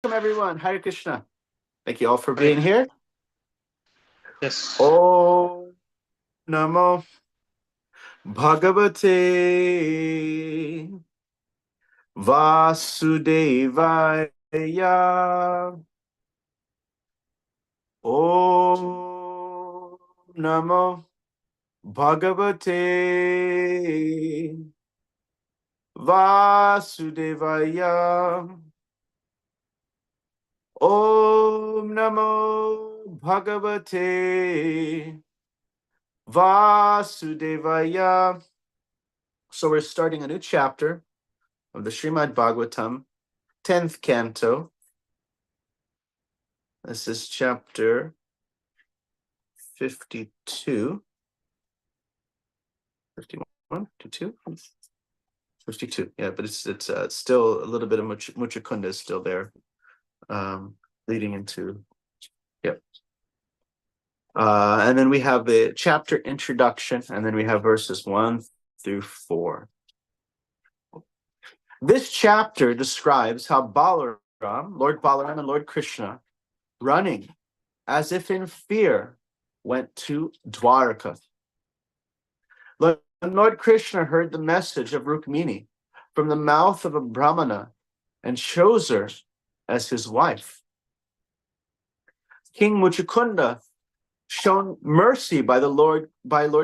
everyone. Hare Krishna. Thank you all for being here. Yes. Om Namo Bhagavate Vasudevaya. Om Namo Bhagavate Vasudevaya. Om Namo Bhagavate Vasudevaya. So we're starting a new chapter of the Srimad Bhagavatam, 10th canto. This is chapter 52. 51, 52? 52, yeah, but it's still a little bit of Muchakunda is still there, leading into, yep. And then we have the chapter introduction, and then we have verses 1 through 4. This chapter describes how Lord Balaram and Lord Krishna, running as if in fear, went to Dwarka. Lord Krishna heard the message of Rukmini from the mouth of a Brahmana and chose her as his wife. King Muchukunda, shown mercy by Lord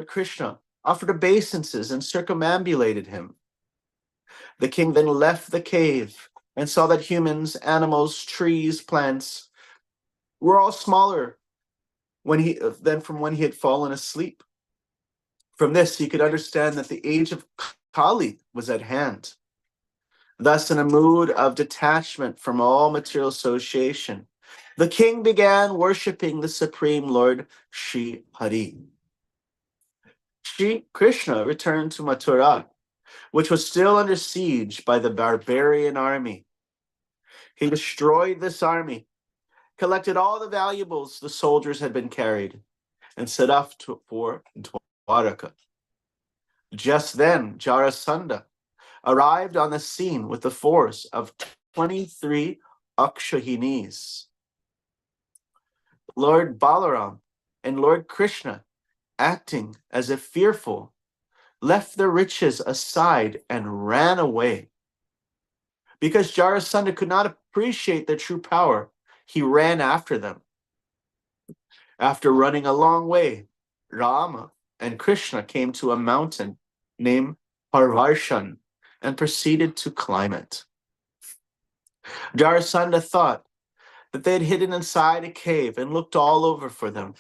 Krishna, offered obeisances and circumambulated him. The king then left the cave and saw that humans, animals, trees, plants were all smaller than from when he had fallen asleep. From this, he could understand that the age of Kali was at hand. Thus, in a mood of detachment from all material association, the king began worshipping the Supreme Lord Shri Hari. Shri Krishna returned to Mathura, which was still under siege by the barbarian army. He destroyed this army, collected all the valuables the soldiers had been carried, and set off for Dwaraka. Just then, Jarasandha arrived on the scene with the force of 23 Akshahinis. Lord Balaram and Lord Krishna, acting as if fearful, left their riches aside and ran away. Because Jarasandha could not appreciate their true power, he ran after them. After running a long way, Rama and Krishna came to a mountain named Parvarshan and proceeded to climb it. Jarasandha thought that they had hidden inside a cave and looked all over for them.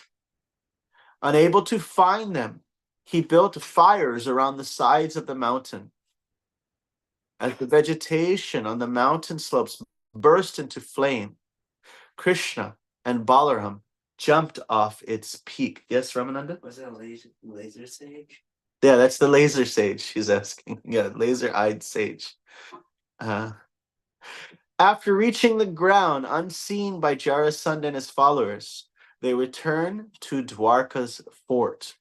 Unable to find them, he built fires around the sides of the mountain. As the vegetation on the mountain slopes burst into flame, Krishna and Balaram jumped off its peak. Yes, Ramananda? Was it a laser sage? Yeah, that's the laser sage, she's asking. Yeah, laser-eyed sage. After reaching the ground unseen by Jarasandha and his followers, they returned to Dwarka's fort,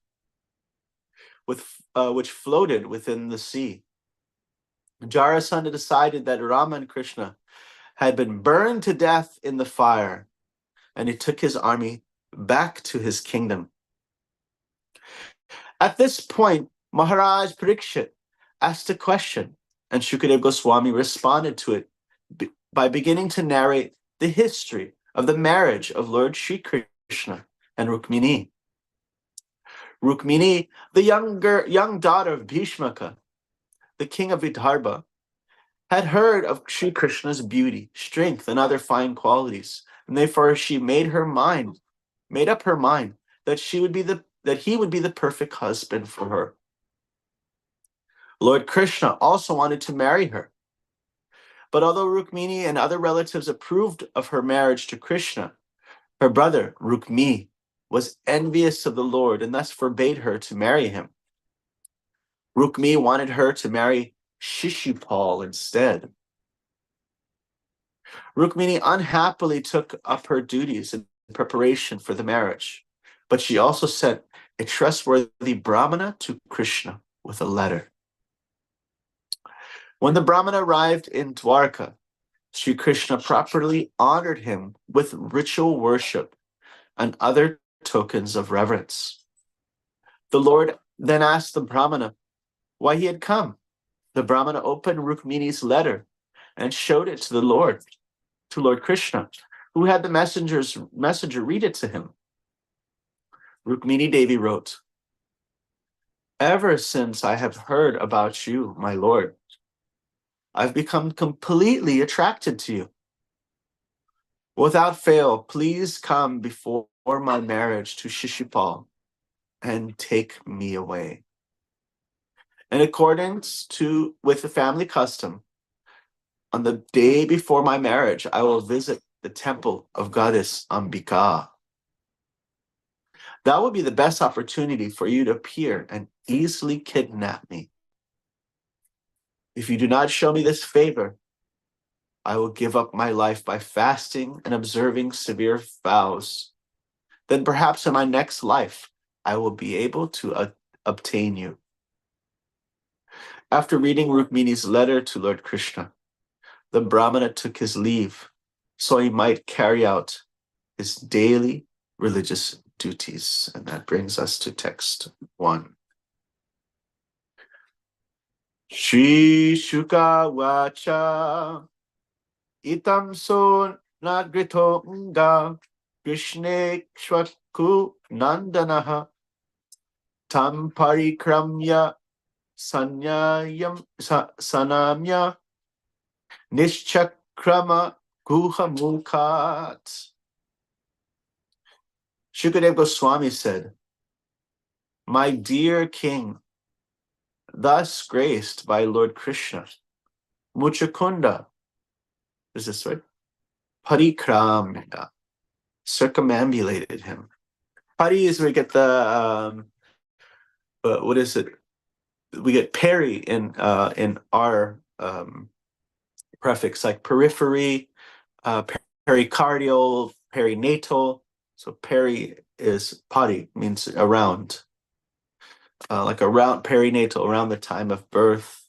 which floated within the sea. Jarasandha decided that Rama and Krishna had been burned to death in the fire, and he took his army back to his kingdom. At this point, Maharaj Parikshit asked a question, and Shukadeva Goswami responded to it by beginning to narrate the history of the marriage of Lord Shri Krishna and Rukmini. Rukmini, the young daughter of Bhishmaka, the king of Vidarbha, had heard of Shri Krishna's beauty, strength, and other fine qualities, and therefore she made up her mind that he would be the perfect husband for her. Lord Krishna also wanted to marry her. But although Rukmini and other relatives approved of her marriage to Krishna, her brother Rukmi was envious of the Lord and thus forbade her to marry him. Rukmi wanted her to marry Shishupal instead. Rukmini unhappily took up her duties in preparation for the marriage, but she also sent a trustworthy Brahmana to Krishna with a letter. When the Brahmana arrived in Dwarka, Sri Krishna properly honored him with ritual worship and other tokens of reverence. The Lord then asked the Brahmana why he had come. The Brahmana opened Rukmini's letter and showed it to Lord Krishna, who had the messenger read it to him. Rukmini Devi wrote, "Ever since I have heard about you, my Lord, I've become completely attracted to you. Without fail, please come before my marriage to Shishupal and take me away." In accordance with the family custom, on the day before my marriage, I will visit the temple of goddess Ambika. That will be the best opportunity for you to appear and easily kidnap me. If you do not show me this favor, I will give up my life by fasting and observing severe vows. Then perhaps in my next life, I will be able to obtain you. After reading Rukmini's letter to Lord Krishna, the Brahmana took his leave so he might carry out his daily religious duties. And that brings us to text 1. Shri Shuka Vacha Itam So Nagrito Nga Krishne Kshvaku Nandanaha Tam Parikramya Sanamya Nishchakrama Guha Mukhat. Shukadeva Goswami said, "My dear king, thus graced by Lord Krishna, Muchakunda," is this right? Parikramya, circumambulated him. Pari is where we get the, what is it? We get peri in our prefix, like periphery, pericardial, perinatal. So peri is pari, means around. Like around perinatal, around the time of birth,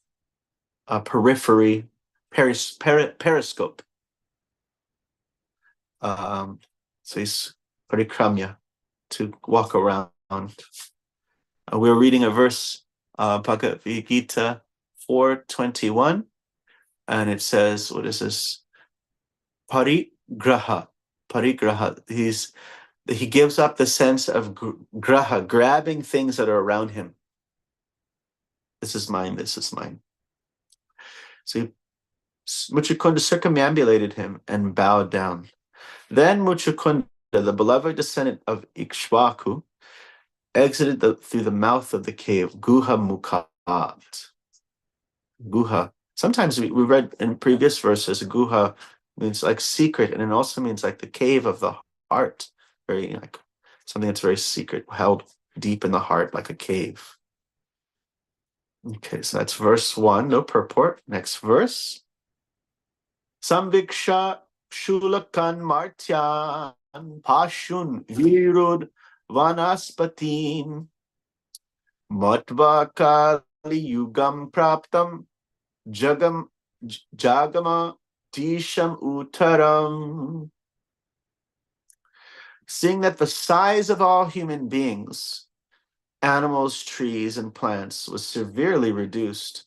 periphery, periscope. So he's parikramya, to walk around. We're reading a verse, Bhagavad Gita 4:21, and it says, what is this? Parigraha. He gives up the sense of graha, grabbing things that are around him. This is mine. So Muchukunda circumambulated him and bowed down. Then Muchukunda, the beloved descendant of Ikshvaku, exited through the mouth of the cave, Guha Mukhat. Guha. Sometimes we read in previous verses, Guha means like secret, and it also means like the cave of the heart, very like something that's very secret, held deep in the heart, like a cave. Okay, so that's verse 1, no purport. Next verse. Samviksha Shulakan Martyan Pashun Virud Vanaspatim Matva Kali Yugam Praptam Jagama Tisham Uttaram. Seeing that the size of all human beings, animals, trees, and plants was severely reduced,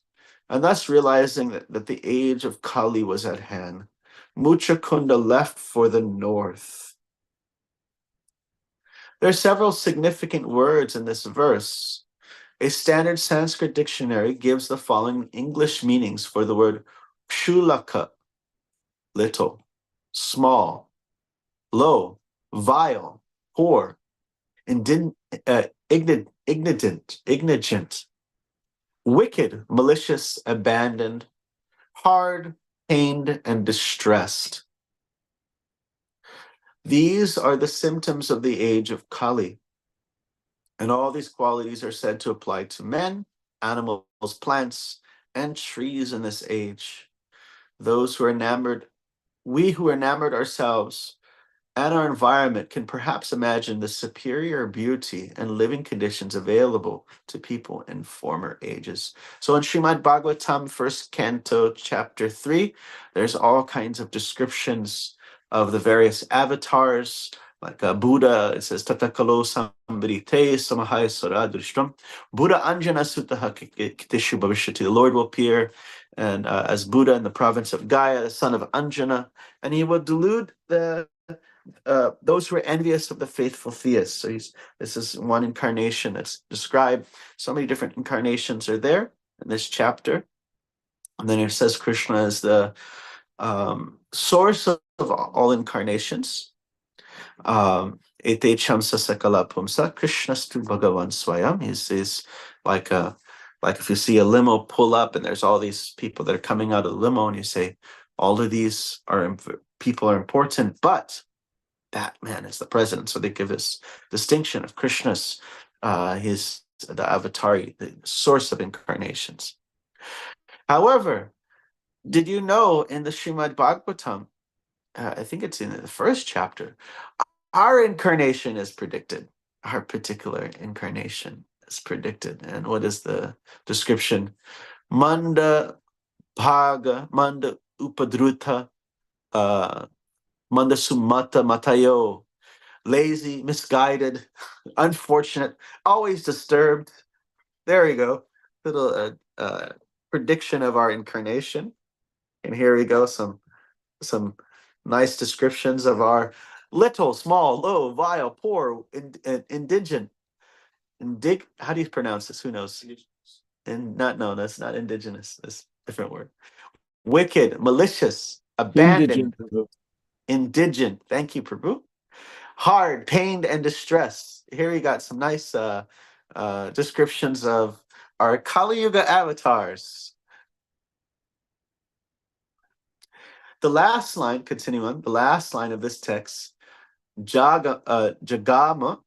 and thus realizing that the age of Kali was at hand, Muchakunda left for the north. There are several significant words in this verse. A standard Sanskrit dictionary gives the following English meanings for the word kshulaka: little, small, low, vile, poor, ignorant, wicked, malicious, abandoned, hard, pained, and distressed. These are the symptoms of the age of Kali. And all these qualities are said to apply to men, animals, plants, and trees in this age. We who are enamored ourselves and our environment can perhaps imagine the superior beauty and living conditions available to people in former ages. So in Srimad Bhagavatam, first canto, chapter 3, there's all kinds of descriptions of the various avatars, like Buddha. It says, Tatakalo sambrite samahaya saradrishtam. Buddha Anjana Sutaha Kitishu Bhavishati. The Lord will appear and as Buddha in the province of Gaya, the son of Anjana, and he will delude those who are envious of the faithful theists. So this is one incarnation that's described. So many different incarnations are there in this chapter. And then it says Krishna is the source of all incarnations. Ete chamsa sakala pumsa Krishnastu Bhagavan Swayam. Is like if you see a limo pull up and there's all these people that are coming out of the limo, and you say all of these people are important, but that man is the president. So they give this distinction of Krishna's, the avatar, the source of incarnations. However, did you know in the Srimad Bhagavatam, I think it's in the first chapter, our incarnation is predicted. Our particular incarnation is predicted. And what is the description? Manda Bhaga, Manda Upadruta, Manda Sumata Matayo, lazy, misguided, unfortunate, always disturbed. There we go. Little prediction of our incarnation. And here we go, some nice descriptions of our little, small, low, vile, poor, indigent. How do you pronounce this? Who knows? No, that's not indigenous. That's a different word. Wicked, malicious, abandoned, indigent. Thank you, Prabhu. Hard, pained, and distressed. Here we got some nice descriptions of our Kali Yuga avatars. The last line, continue on, the last line of this text, Jagama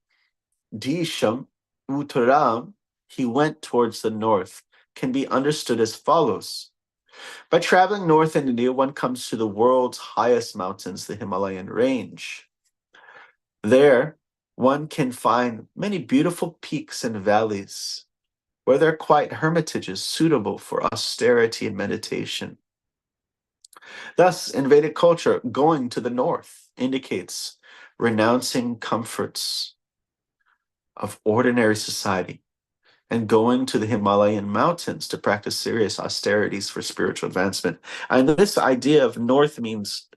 Disham Uttaram, he went towards the north, can be understood as follows. By traveling north in India, one comes to the world's highest mountains, the Himalayan range. There, one can find many beautiful peaks and valleys, where there are quiet hermitages suitable for austerity and meditation. Thus, in Vedic culture, going to the north indicates renouncing comforts of ordinary society and going to the Himalayan mountains to practice serious austerities for spiritual advancement. And this idea of north means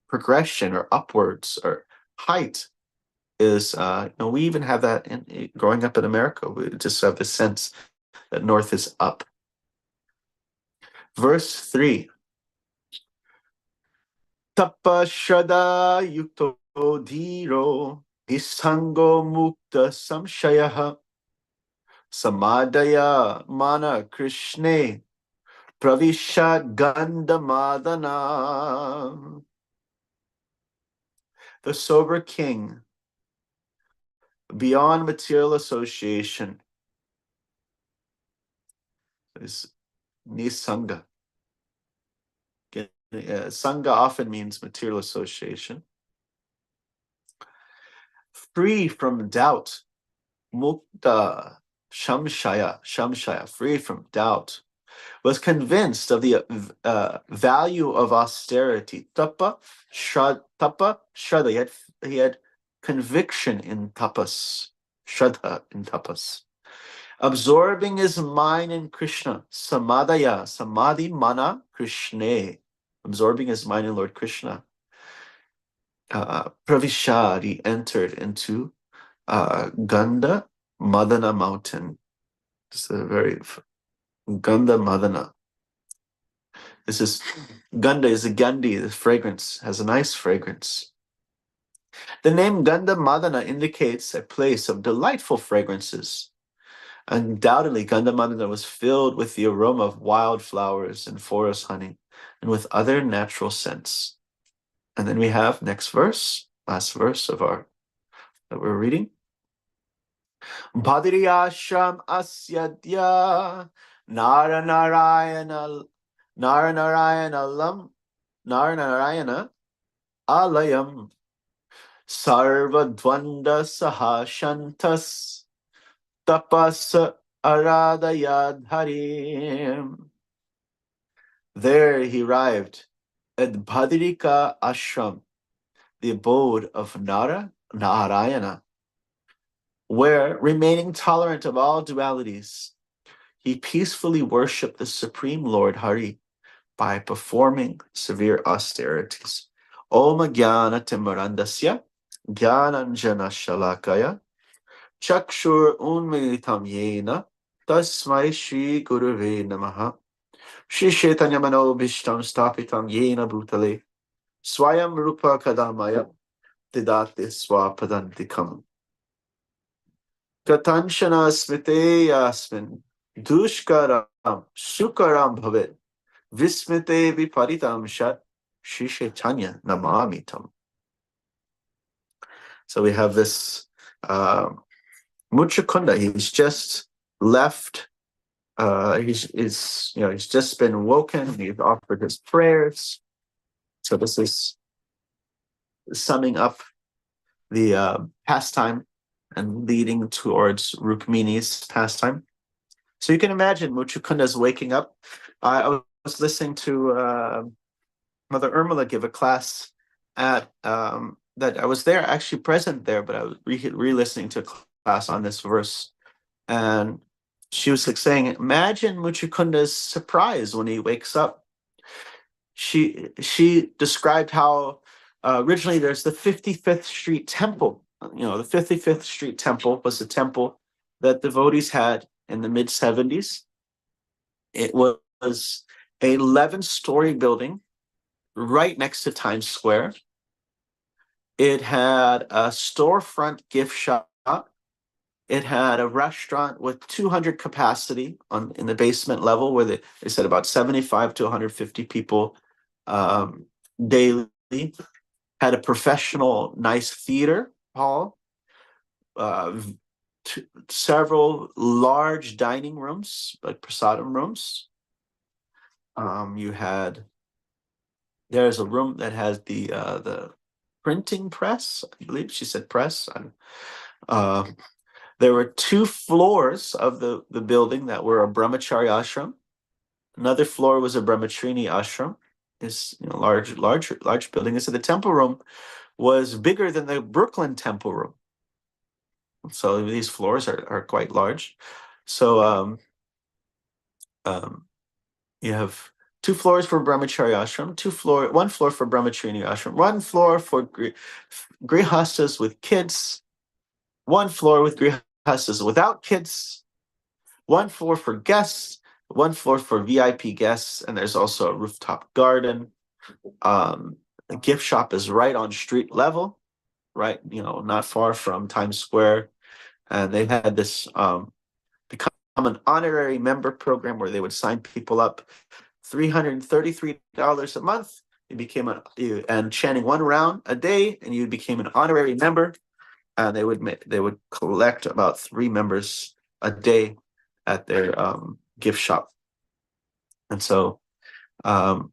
progression or upwards or height is, we even have that growing up in America. We just have this sense that north is up. Verse 3. Tapa Shraddha Yukto Dhiro Hisango Mukta Samshayaha Samadaya Mana Krishne Pravisha Gandamadana. The sober king, beyond material association, is Nisanga. Sangha often means material association. Free from doubt, mukta, shamshaya, free from doubt, was convinced of the value of austerity. Tapa, shraddha. He had conviction in tapas, shraddha in tapas. Absorbing his mind in Krishna, samadaya, samadhi mana Krishne. Absorbing his mind in Lord Krishna. Pravishadi entered into Ganda Madana mountain. It's a very Ganda Madana. Ganda is a Gandhi, the fragrance, has a nice fragrance. The name Ganda Madana indicates a place of delightful fragrances. Undoubtedly, Ganda Madana was filled with the aroma of wildflowers and forest honey, and with other natural scents. And then we have next verse, last verse that we're reading. Bhadiriyashram asyadya Naranarayana alayam Sarva Dvanda Sahashantas Tapas Aradayad Harim. There he arrived at Bhadirika Ashram, the abode of Narayana, where, remaining tolerant of all dualities, he peacefully worshipped the Supreme Lord Hari by performing severe austerities. Om Jnana Timarandasya Jnananjana Shalakaya Chakshur Unmilitam Yena Tasmai Shri Gurave Namaha Shri Chaitanya Mano Bhishtam Stapitam Yena Bhutale Swayam Rupa Kadamaya Didate Swapadantikam Katanshana Smite Yasmin Dushkaram Sukaram Bhavet Vismite Viparitam Shat Shri Chaitanya Namamitam. So we have this Muchakunda. He's just left. He's just been woken. He's offered his prayers. So this is summing up the pastime and leading towards Rukmini's pastime. So you can imagine Muchakunda's waking up. I was listening to Mother Urmila give a class at that I was there, actually present there, but I was re-listening to a class on this verse, and she was like saying, imagine Muchakunda's surprise when he wakes up. She described how originally there's the 55th Street Temple. You know, the 55th Street Temple was a temple that devotees had in the mid-70s. It was an 11-story building right next to Times Square. It had a storefront gift shop. It had a restaurant with 200 capacity in the basement level, where they said about 75 to 150 people daily. Had a professional, nice theater hall, several large dining rooms, like prasadam rooms. There's a room that has the printing press. I believe she said press. There were 2 floors of the building that were a brahmachari ashram. Another floor was a brahmacharini ashram. This large building. So the temple room was bigger than the Brooklyn temple room. So these floors are quite large. So you have 2 floors for brahmachari ashram, 1 floor for brahmacharini ashram, 1 floor for grihastas with kids, 1 floor with grihastas without kids, 1 floor for guests, 1 floor for VIP guests, and there's also a rooftop garden. The gift shop is right on street level, right, not far from Times Square. And they had this become an honorary member program where they would sign people up $333 a month. You became and chanting 1 round a day, and you became an honorary member. And they would collect about 3 members a day at their gift shop. And so, and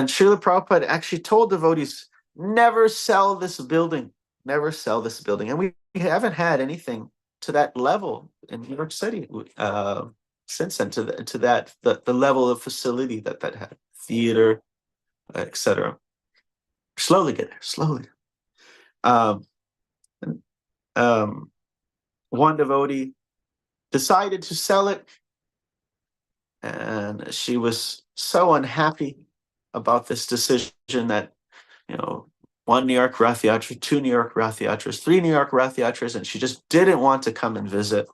Srila Prabhupada actually told devotees, never sell this building, and we haven't had anything to that level in New York City since then, to that the level of facility that had, theater, etc. Slowly get there, slowly. One devotee decided to sell it, and she was so unhappy about this decision that 1 New York Rath Yatra, 2 New York Rath Yatras, 3 New York Rath Yatras, and she just didn't want to come and visit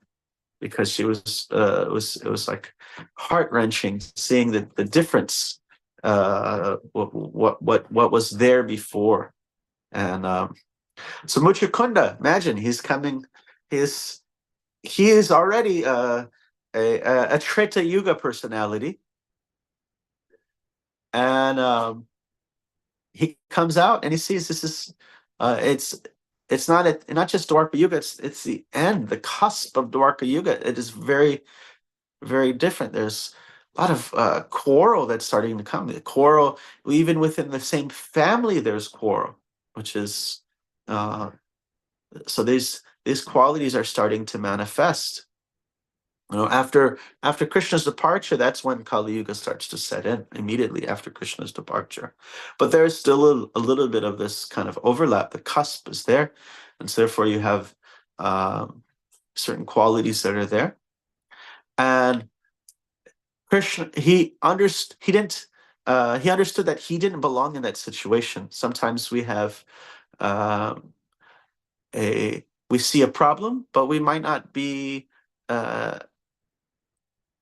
because she was it was like heart-wrenching seeing the difference, what was there before. And so Muchakunda, imagine he's coming, he is already a Treta Yuga personality, and he comes out and he sees this is it's not just Dwarka Yuga, it's the end, the cusp of Dwarka Yuga. It is very, very different. There's a lot of quarrel that's starting to come. The quarrel, even within the same family, there's quarrel, which is So these qualities are starting to manifest. After Krishna's departure, that's when Kali Yuga starts to set in, immediately after Krishna's departure. But there's still a little bit of this kind of overlap. The cusp is there, and so therefore you have certain qualities that are there. And Krishna, he understood that he didn't belong in that situation. Sometimes we have we see a problem, but we might not be uh,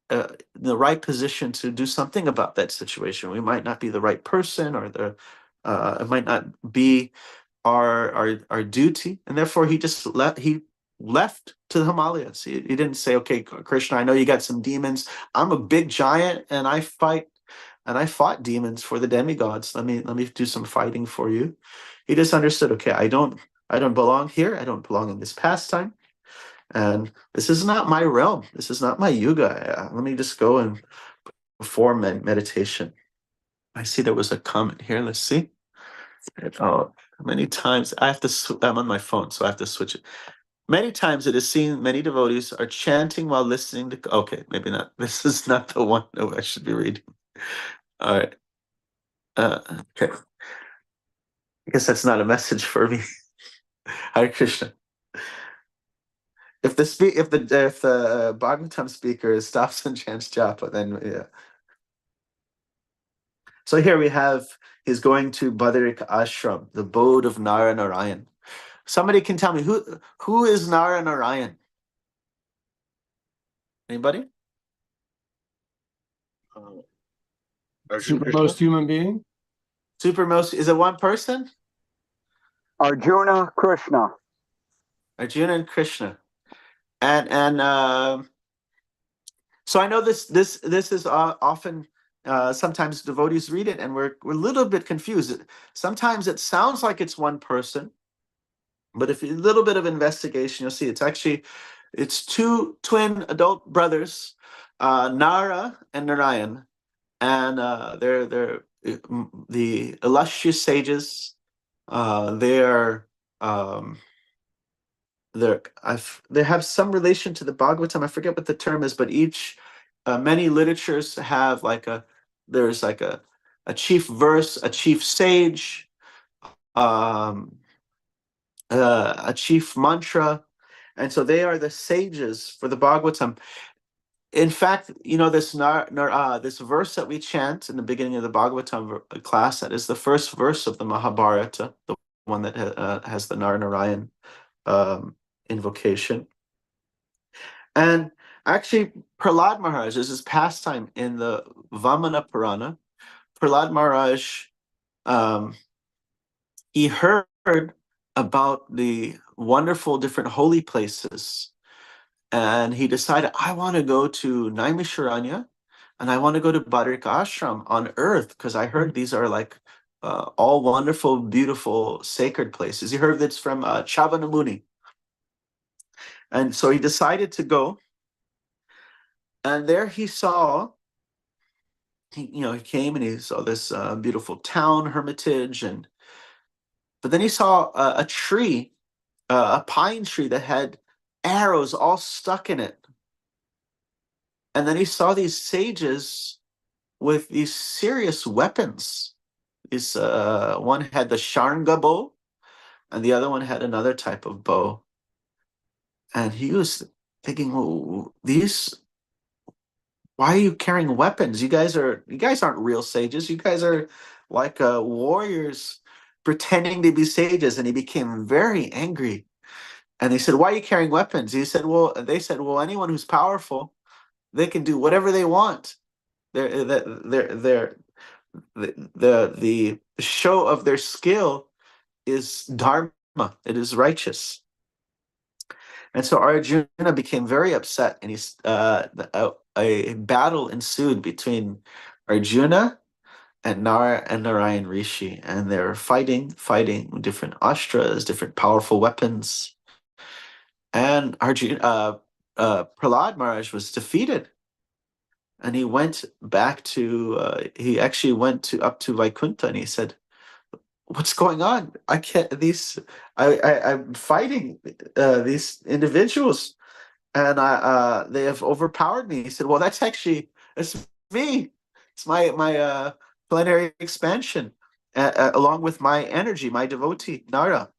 in the right position to do something about that situation. We might not be the right person, or it might not be our duty, and therefore he just left to the Himalayas. He didn't say, "Okay, Krishna, I know you got some demons. I'm a big giant, and I fought demons for the demigods. Let me do some fighting for you." He just understood, okay, I don't belong here. I don't belong in this pastime. And this is not my realm. This is not my yuga. Let me just go and perform meditation. I see there was a comment here. Let's see. Oh, many times I have to. I'm on my phone, so I have to switch it. Many times it is seen many devotees are chanting while listening to. Okay, maybe not. This is not the one that I should be reading. All right. Okay. I guess that's not a message for me. Hare Krishna. If the Bhagavatam speaker stops and chants japa, then yeah. So here we have he's going to Badarik Ashram, the abode of Nara Narayan. Somebody can tell me who is Nara Narayan? Anybody? Supermost human being? Supermost, is it one person? Arjuna Krishna. Arjuna and Krishna. And so I know this is often sometimes devotees read it and we're a little bit confused. Sometimes it sounds like it's one person, but if a little bit of investigation, you'll see it's two twin adult brothers, Nara and Narayan, and they're the illustrious sages. They're they have some relation to the Bhagavatam. I forget what the term is, but many literatures have there's like a chief verse, a chief sage, a chief mantra, and so they are the sages for the Bhagavatam. In fact, this verse that we chant in the beginning of the Bhagavatam class, that is the first verse of the Mahabharata, the one that has the Narayan invocation. And actually, Prahlad Maharaj, this is pastime in the Vamana Purana. Prahlad Maharaj, he heard about the wonderful different holy places, and he decided, I want to go to Naimisharanya, and I want to go to Badarik Ashram on earth, because I heard these are like all wonderful, beautiful, sacred places. He heard that's from Chavanamuni. And so he decided to go. And there he saw, he came and he saw this beautiful town, hermitage, but then he saw a tree, a pine tree that had arrows all stuck in it. And then he saw these sages with these serious weapons. One had the Sharanga bow, and the other one had another type of bow. And he was thinking, well, why are you carrying weapons? You guys aren't real sages. You guys are like warriors pretending to be sages. And he became very angry. And they said, why are you carrying weapons? They said, well, anyone who's powerful, they can do whatever they want. The show of their skill is dharma. It is righteous. And so Arjuna became very upset, and a battle ensued between Arjuna and Narayan Rishi, and they're fighting different astras, different powerful weapons. And Prahlad Maharaj was defeated, and he went back to he actually went up to Vaikuntha, and he said, what's going on? I can't. I'm fighting these individuals, and they have overpowered me. He said, well, it's me. It's my planetary expansion, along with my energy, my devotee Nara.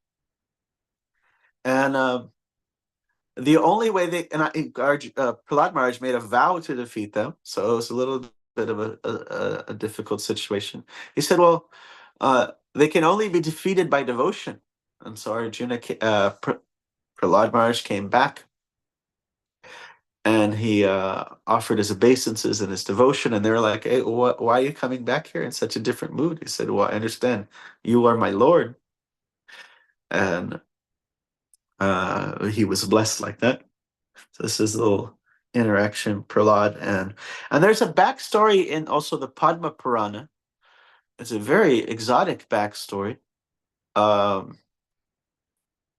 And the only way Prahlad Maharaj made a vow to defeat them, so it was a little bit of a difficult situation. He said, well, they can only be defeated by devotion. And so Prahlad Maharaj came back, and he offered his obeisances and his devotion, and they were like, hey, why are you coming back here in such a different mood? He said, well, I understand. You are my Lord. And he was blessed like that. So this is a little interaction, Prahlad, and there's a backstory in also the Padma Purana. It's a very exotic backstory.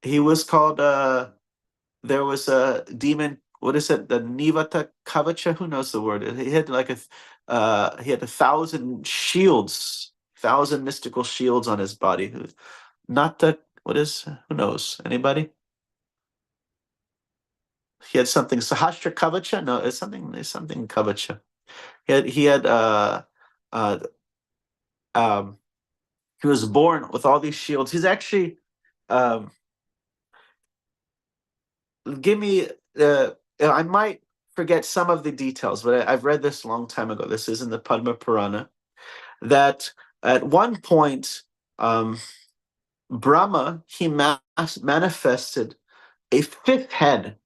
He was called. There was a demon. What is it? The Nivata Kavacha. Who knows the word? He had he had 1,000 shields, 1,000 mystical shields on his body. Not the what is? Who knows? Anybody? He had something Sahastra Kavacha. No, it's something Kavacha. Uh, um, he was born with all these shields. He's actually give me I might forget some of the details, but I've read this a long time ago. This is in the Padma Purana, that at one point Brahma, he manifested a fifth head,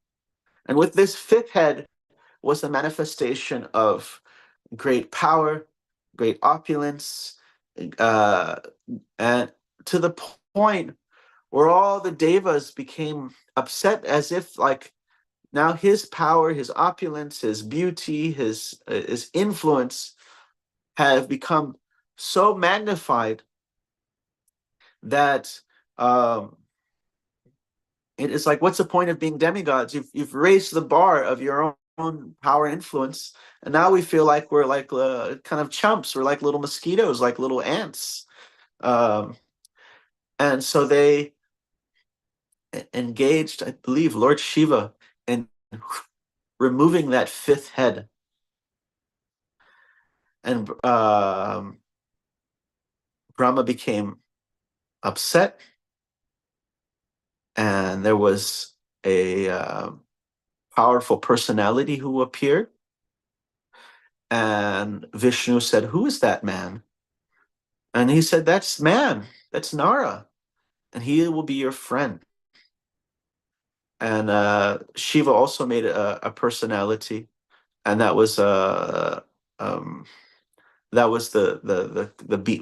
and with this fifth head was the manifestation of great power, great opulence, and to the point where all the devas became upset, as if like now his power, his opulence, his beauty, his influence have become so magnified that it is like, what's the point of being demigods? You've raised the bar of your own power and influence, and now we feel like we're like kind of chumps. We're like little mosquitoes, like little ants. And so they engaged, I believe, Lord Shiva in removing that fifth head. And Brahma became upset, and there was a powerful personality who appeared. And Vishnu said, who is that man? And he said, that's Nara, and he will be your friend. And Shiva also made a personality, and that was the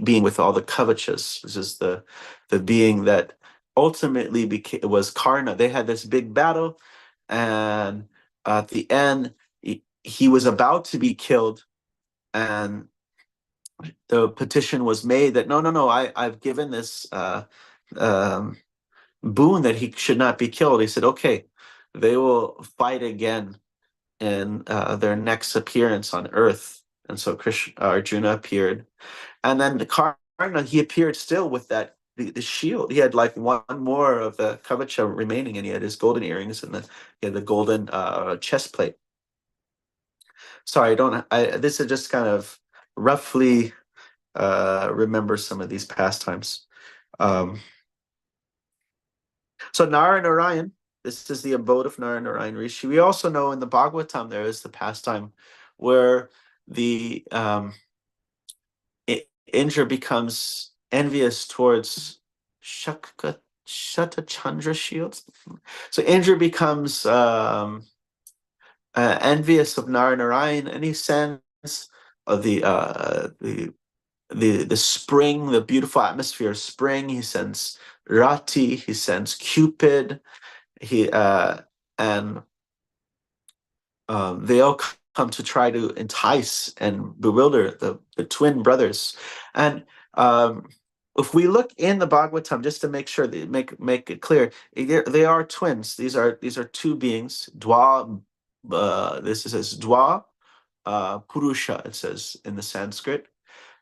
being with all the kavachas. This is the being that ultimately was Karna. They had this big battle, and at the end, he was about to be killed, and the petition was made that no, I've given this boon that he should not be killed. He said, okay, they will fight again in their next appearance on Earth. And so Arjuna appeared, and then the Karna, he appeared still with that the shield. He had like one more of the kavacha remaining, and he had his golden earrings, and then he had the golden chest plate. Sorry, this is just kind of roughly remember some of these pastimes. So Nara Narayan, this is the abode of Nara Narayan Rishi. We also know in the Bhagavatam there is the pastime where the Indra becomes envious towards Shata Chandra shields. So Indra becomes envious of Nara Narayan, and he sends the spring, the beautiful atmosphere of spring. He sends Rati, he sends Cupid, and they all come to try to entice and bewilder the twin brothers. And if we look in the Bhagavatam, just to make sure that make it clear, they are twins. These are two beings. Dwa. This says Dwa Purusha. It says in the Sanskrit.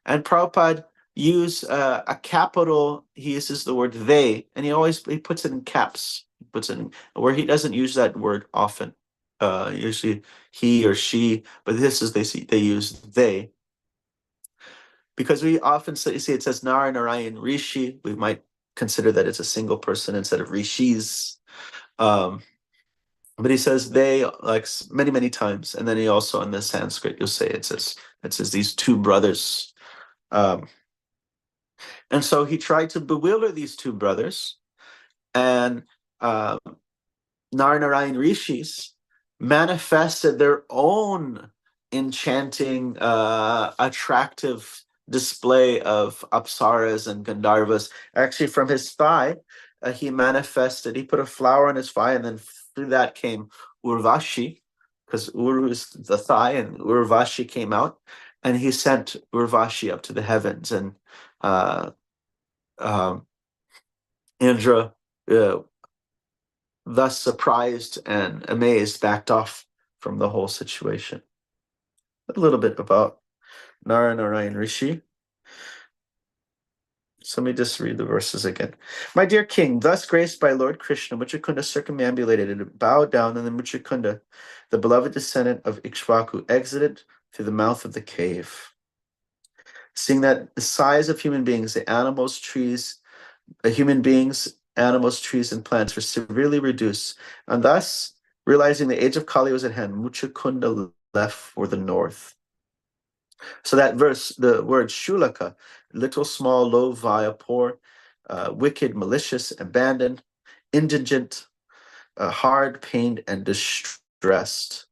And Prabhupada use a capital. He uses the word they, and he puts it in caps. He puts it in where he doesn't use that word often. Usually he or she, but they use they, because we often see it says Nar, Narayan, Rishi. We might consider that it's a single person instead of rishis. But he says they like many times, and then he also in the Sanskrit you'll say it says these two brothers. And so he tried to bewilder these two brothers, and uh, Narayan rishis manifested their own enchanting, attractive display of apsaras and gandharvas. Actually, from his thigh, he put a flower on his thigh, and then through that came Urvashi, because Uru is the thigh, and Urvashi came out, and he sent Urvashi up to the heavens, and Indra, thus surprised and amazed, backed off from the whole situation. A little bit about Narayan Rishi. So let me just read the verses again. My dear king, thus graced by Lord Krishna, Muchukunda circumambulated and bowed down, and then Muchukunda, the beloved descendant of Ikshvaku, exited through the mouth of the cave. Seeing that the size of human beings, the animals, trees, human beings, animals, trees, and plants were severely reduced, and thus, realizing the age of Kali was at hand, Muchukunda left for the north. So that verse, the word shulaka, little, small, low, vile, poor, wicked, malicious, abandoned, indigent, hard, pained, and distressed.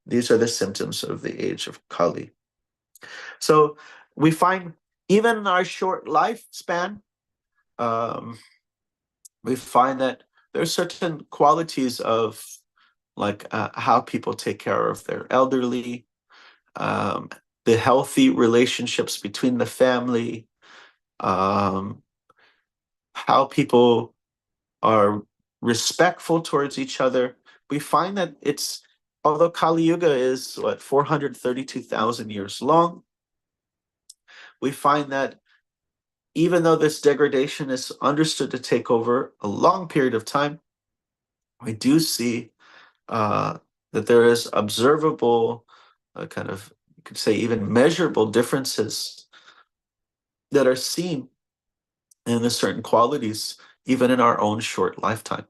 These are the symptoms of the age of Kali. So we find even in our short lifespan, we find that there are certain qualities of like how people take care of their elderly, the healthy relationships between the family, how people are respectful towards each other. We find that although Kali Yuga is 432,000 years long, we find that even though this degradation is understood to take over a long period of time, we do see that there is observable, kind of, you could say even measurable differences that are seen in the certain qualities, even in our own short lifetime.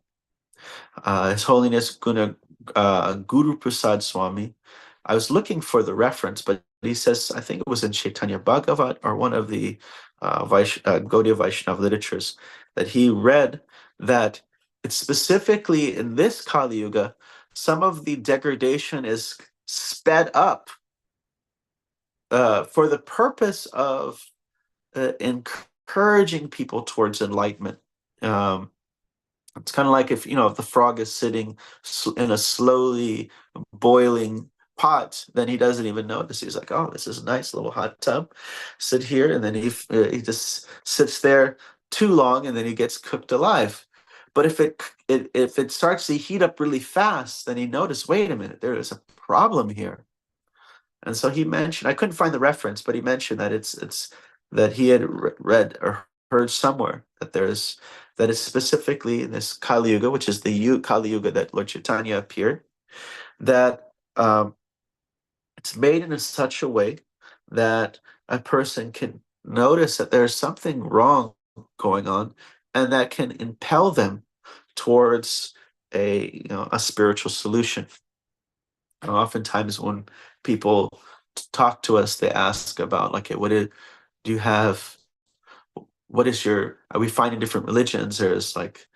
His Holiness Guru Prasad Swami, I was looking for the reference, but he says, I think it was in Chaitanya Bhagavat or one of the Gaudiya Vaishnava literatures, that he read that it's specifically in this Kali Yuga, some of the degradation is sped up for the purpose of encouraging people towards enlightenment. It's kind of like if the frog is sitting in a slowly boiling pot, then he doesn't even notice. He's like, "Oh, this is a nice little hot tub. Sit here," and then he just sits there too long, and then he gets cooked alive. But if it starts to heat up really fast, then he noticed, wait a minute, there is a problem here. And so he mentioned, I couldn't find the reference, but he mentioned that it's that he had read or heard somewhere that it's specifically in this Kali Yuga, which is the Kali Yuga that Lord Chaitanya appeared, that it's made in such a way that a person can notice that there's something wrong going on, and that can impel them towards a spiritual solution. And oftentimes when people talk to us, they ask about like, hey, do you have? What is your? We find in different religions there's like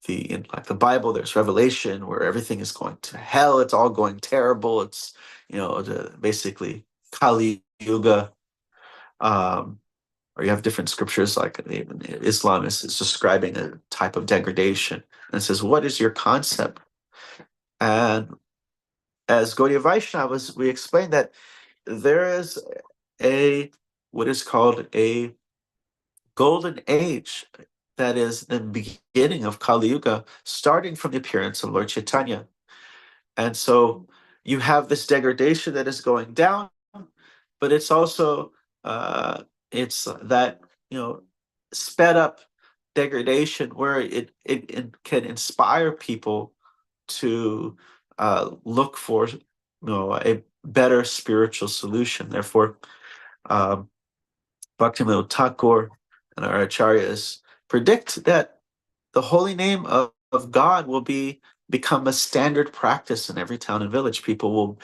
in the Bible, there's Revelation where everything is going to hell. It's all going terrible. It's basically Kali Yuga. Or you have different scriptures like even Islam is describing a type of degradation, and it says, "What is your concept?" And as Gaudiya Vaishnavas, we explain that there is what is called a golden age that is the beginning of Kali Yuga, starting from the appearance of Lord Chaitanya. And so you have this degradation that is going down, but it's also it's that sped up degradation where it can inspire people to look for a better spiritual solution. Therefore, Bhaktivinoda Thakur and our acharyas predict that the holy name of God will become a standard practice in every town and village. People will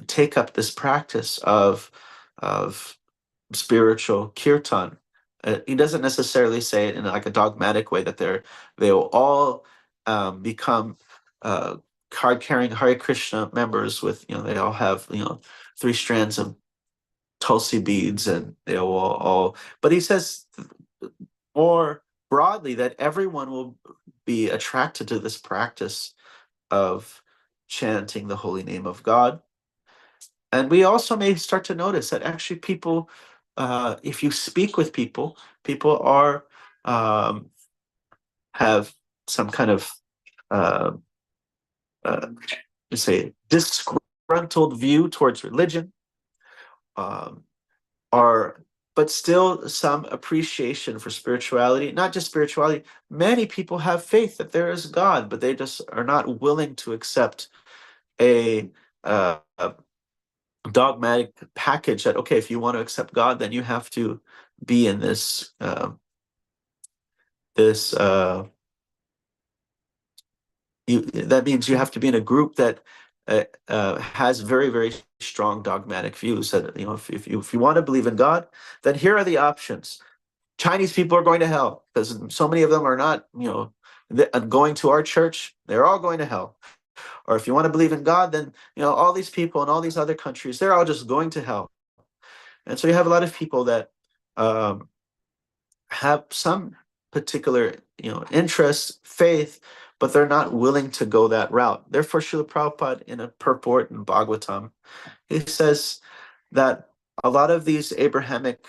take up this practice of spiritual kirtan. He doesn't necessarily say it in like a dogmatic way that they will all become card-carrying Hare Krishna members with they all have 3 strands of tulsi beads, and they will all. But he says more broadly that everyone will be attracted to this practice of chanting the holy name of God. And we also may start to notice that actually people, if you speak with people, people are have some kind of say disgruntled view towards religion, but still some appreciation for spirituality. Not just spirituality. Many people have faith that there is God, but they just are not willing to accept a dogmatic package that, okay, if you want to accept God, then you have to be in this that means you have to be in a group that has very, very strong dogmatic views. That if you want to believe in God, then here are the options. Chinese people are going to hell because so many of them are not going to our church. They're all going to hell. Or if you want to believe in God, then all these people in all these other countries, they're all just going to hell. And so you have a lot of people that have some particular interest, faith, but they're not willing to go that route. Therefore, Srila Prabhupada, in a purport in Bhagavatam, he says that a lot of these Abrahamic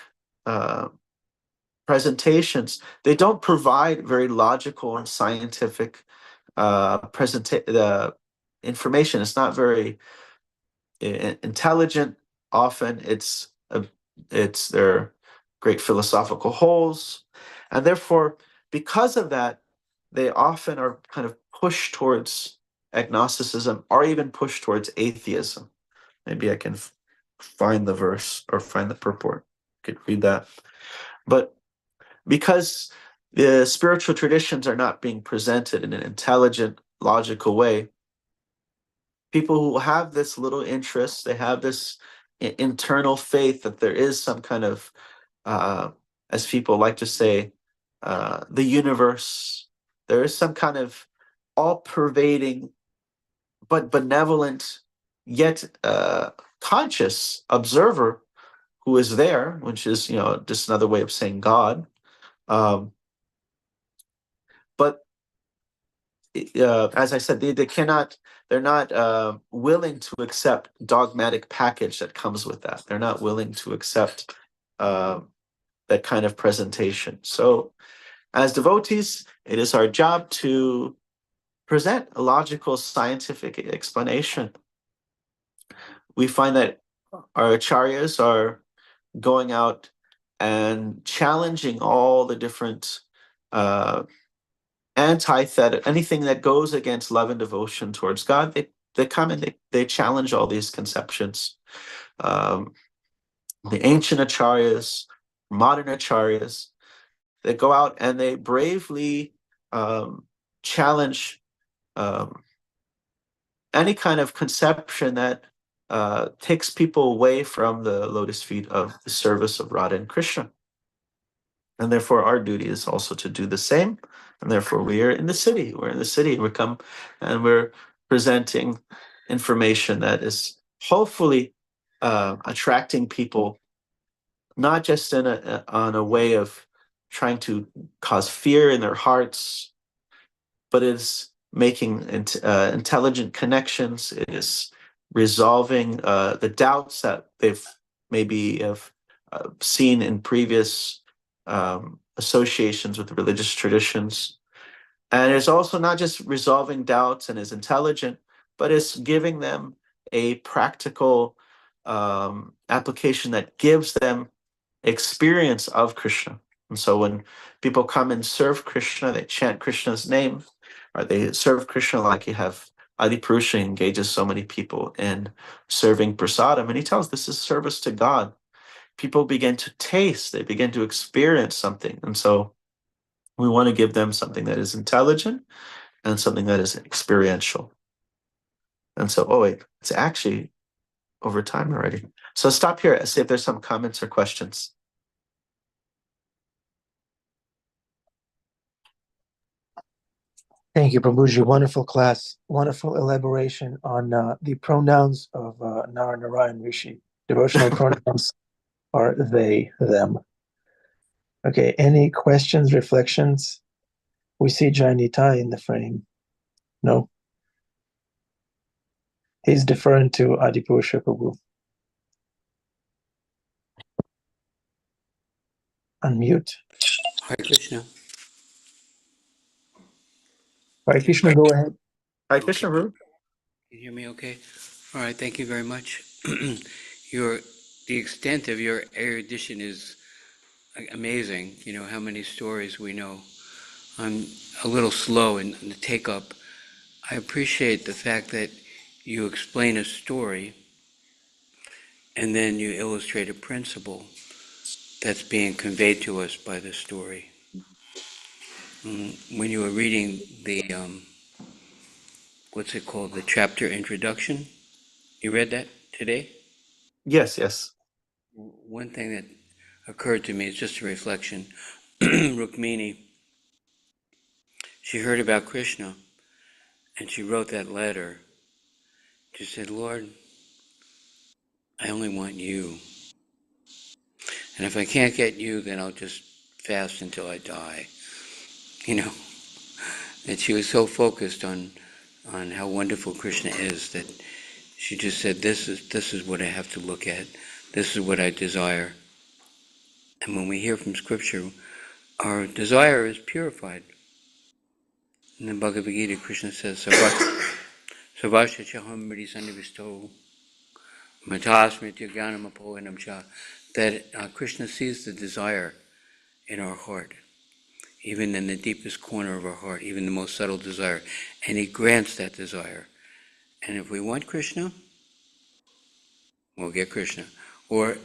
presentations, they don't provide very logical and scientific information. It's not very intelligent. Often it's their great philosophical holes, and therefore, because of that, they often are kind of pushed towards agnosticism or even pushed towards atheism. Maybe I can find the verse or find the purport. You could read that. But because the spiritual traditions are not being presented in an intelligent, logical way, people who have this little interest, they have this internal faith that there is some kind of, as people like to say, the universe. There is some kind of all-pervading, but benevolent, yet conscious observer who is there, which is just another way of saying God. But as I said, they're not willing to accept dogmatic package that comes with that. They're not willing to accept that kind of presentation. So as devotees, it is our job to present a logical, scientific explanation. We find that our acharyas are going out and challenging all the different anything that goes against love and devotion towards God. They come and they challenge all these conceptions. The ancient acharyas, modern acharyas, they go out and they bravely challenge any kind of conception that takes people away from the lotus feet of the service of Radha and Krishna. And therefore, our duty is also to do the same. And therefore, we are in the city. We're in the city. We come and we're presenting information that is hopefully attracting people, not just on a way of trying to cause fear in their hearts, but it's making intelligent connections. It is resolving the doubts that they've maybe have seen in previous associations with religious traditions. And it's also not just resolving doubts and is intelligent, but it's giving them a practical application that gives them experience of Krishna. And so when people come and serve Krishna, they chant Krishna's name, or they serve Krishna like you have Adipurusha engages so many people in serving prasadam, and he tells this is service to God. People begin to taste, they begin to experience something. And so we want to give them something that is intelligent and something that is experiential. And so, oh wait, it's actually over time already. So stop here, see if there's some comments or questions. Thank you, Prabhuji. Wonderful class. Wonderful elaboration on the pronouns of Narayan Rishi. Devotional pronouns are they, them. Okay, any questions, reflections? We see Janita in the frame. No? He's deferring to Adipurusha Prabhu. Unmute. Hare Krishna. Hare Krishna, go ahead. Hi, Krishna Ru. Can you hear me okay? All right, thank you very much. The extent of your erudition is amazing. You know how many stories we know. I'm a little slow in the take-up. I appreciate the fact that you explain a story and then you illustrate a principle that's being conveyed to us by the story. When you were reading the, what's it called, the chapter introduction, you read that today? Yes. One thing that occurred to me is just a reflection. Rukmini, she heard about Krishna and she wrote that letter. She said, Lord, I only want you. And if I can't get you, then I'll just fast until I die. You know, and she was so focused on how wonderful Krishna is that she just said, this is what I have to look at. This is what I desire. And when we hear from Scripture, our desire is purified. In the Bhagavad Gita, Krishna says, Sarvasya chaham mriti sannivisto matasmritya jnanam apohanam cha, that Krishna sees the desire in our heart, even in the deepest corner of our heart, even the most subtle desire, and he grants that desire. And if we want Krishna, we'll get Krishna. Or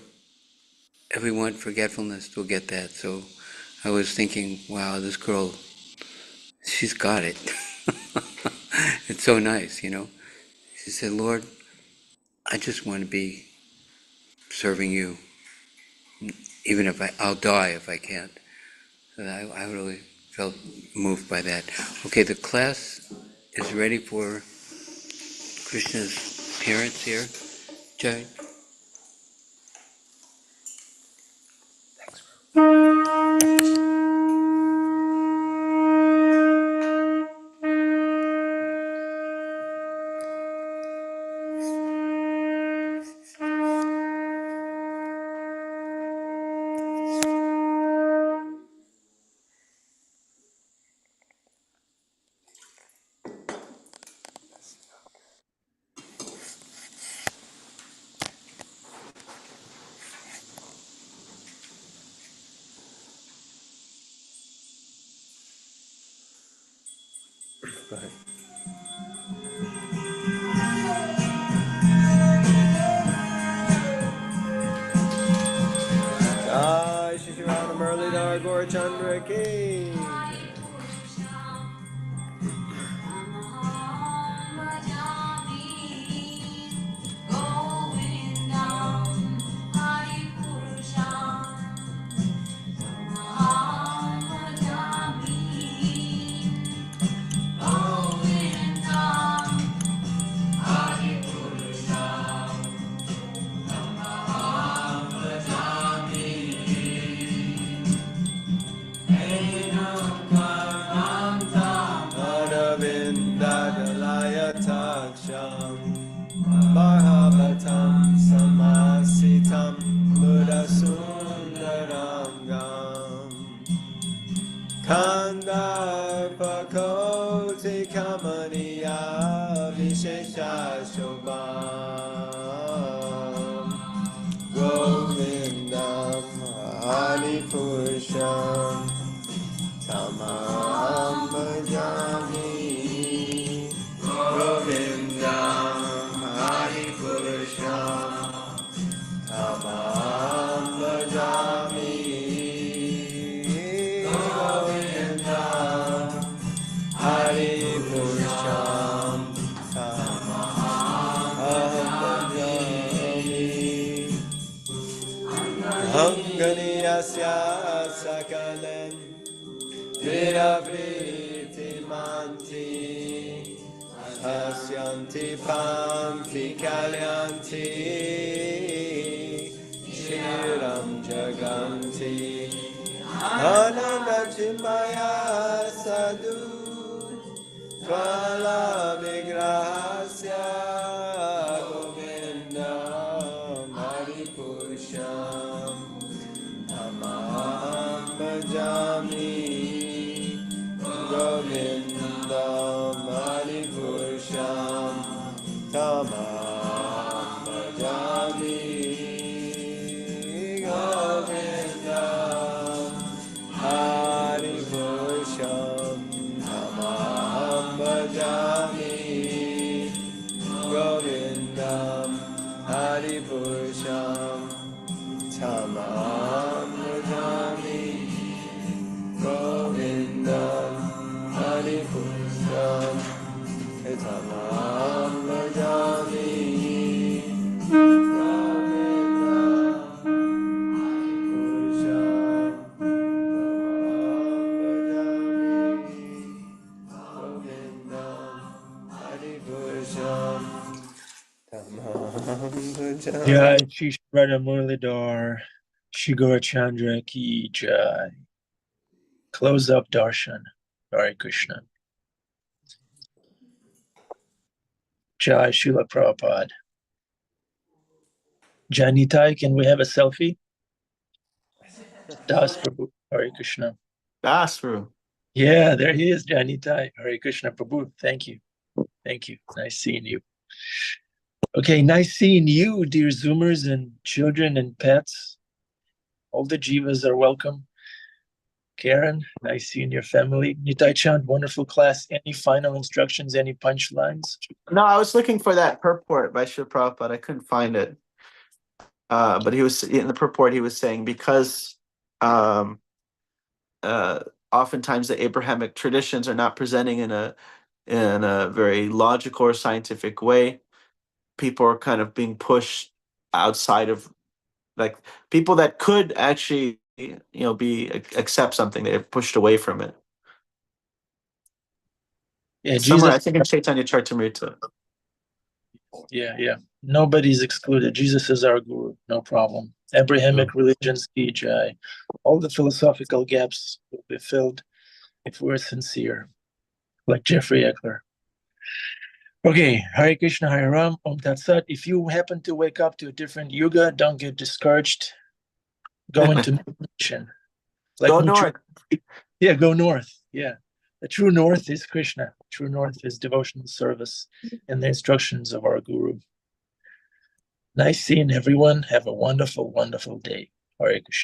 if we want forgetfulness, we'll get that. So I was thinking, wow, this girl, she's got it. It's so nice, you know. She said, Lord, I just want to be serving you, even if I'll die if I can't. So I really felt moved by that. Okay, the class is ready for Krishna's appearance here. Jai. Go ahead. Jai Shri Ram Murlidhar Gaur Chandra ki. Bhagavatam samasitam buddhasundarangam Kandarpakoti kamaniya vishesha shobham Govindam Govindam Tamam Bhajami Govindam Hari Purusham Tamam Bhajami Govindam Hari Purusham Tamam Bhajami Anganiyasya Sakalam Viravriti Manti Asyanti Pampi Kalyanti Shiram Jaganti Anandachimaya Sadhu Tvala Vigrahasya Govindam Hari Purusham Tamam Bhajami Govindam Hari Purusham Tamam Bhajami Govindam Hari Purusham Tamam Bhajami Govindam Hari Purusham Tamam Bhajami Govindam Hari Purusham Tamam Bhajami Jai Shri Radha Murlidhar, Shri Gaura Chandra Ki Jai. Close up darshan. Hare Krishna. Jai Srila Prabhupada. Janitai, can we have a selfie? Das Prabhu. Hare Krishna. Das Prabhu. Yeah, there he is, Janitai. Hare Krishna Prabhu. Thank you. Thank you. Nice seeing you. Okay, nice seeing you, dear Zoomers and children and pets. All the jivas are welcome. Karen, nice seeing your family. Nitai Chand, wonderful class. Any final instructions, any punchlines? No, I was looking for that purport by Srila Prabhupada. I couldn't find it. But he was in the purport. He was saying because oftentimes the Abrahamic traditions are not presenting in a very logical or scientific way. People are kind of being pushed outside of, like, people that could actually accept something, they're pushed away from it. Yeah, Somewhere, Jesus. I think in Chaitanya Charitamrita. Yeah. Nobody's excluded. Jesus is our guru, no problem. Abrahamic religions, Jai. All the philosophical gaps will be filled if we're sincere, like Jeffrey Eckler. Okay, Hare Krishna, Hare Ram, Om Tat Sat. If you happen to wake up to a different yuga, don't get discouraged. Go into meditation. Like Go north. Yeah, go north. Yeah. The true north is Krishna. True north is devotional service and the instructions of our guru. Nice seeing everyone. Have a wonderful, wonderful day. Hare Krishna.